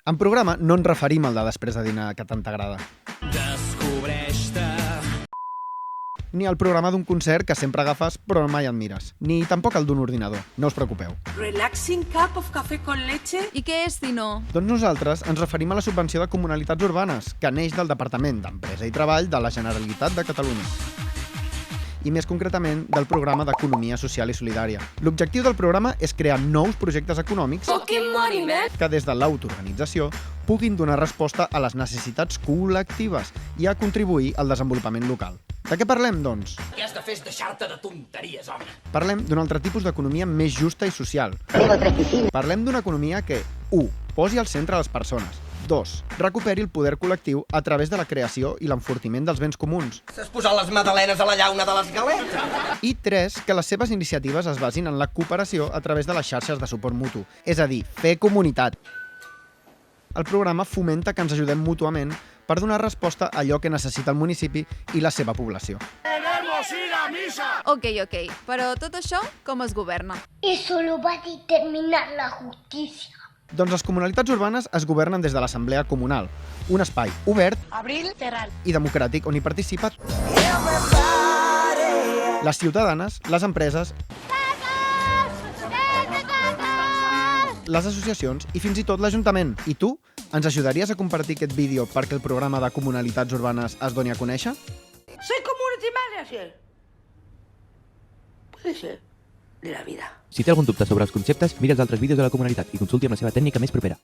En programa no ens referim al de després de dinar que tant t'agrada. Descobreix-te. Ni al programa d'un concert que sempre agafes però mai admires. Ni tampoc el d'un ordinador. No us preocupeu. Relaxing cup of café con leche. I què és, si no? Doncs nosaltres ens referim a la subvenció de comunalitats urbanes, que neix del Departament d'Empresa i Treball de la Generalitat de Catalunya. I més concretament del programa d'Economia Social i Solidària. L'objectiu del programa és crear nous projectes econòmics que des de l'autoorganització puguin donar resposta a les necessitats col·lectives i a contribuir al desenvolupament local. De què parlem, doncs? Què has de fer és deixar-te de tonteries, home. Parlem d'un altre tipus d'economia més justa i social. Parlem d'una economia que, 1. Posi al centre les persones. 2. Recuperi el poder col·lectiu a través de la creació i l'enfortiment dels béns comuns. S'has posat les magdalenes a la llauna de les galetes. I 3. Que les seves iniciatives es basin en la cooperació a través de les xarxes de suport mutu, és a dir, fer comunitat. El programa fomenta que ens ajudem mútuament per donar resposta a allò que necessita el municipi i la seva població. Ok, però tot això com es governa? Eso lo va a determinar la justicia. Doncs les comunalitats urbanes es governen des de l'Assemblea Comunal, un espai obert i democràtic on hi participa les ciutadanes, les empreses, les associacions i fins i tot l'Ajuntament. I tu, ens ajudaries a compartir aquest vídeo perquè el programa de comunalitats urbanes es doni a conèixer? Soy community manager. Puede ser de la vida. Si té algun dubte sobre els conceptes, mira els altres vídeos de la comunalitat i consulti amb la seva tècnica més propera.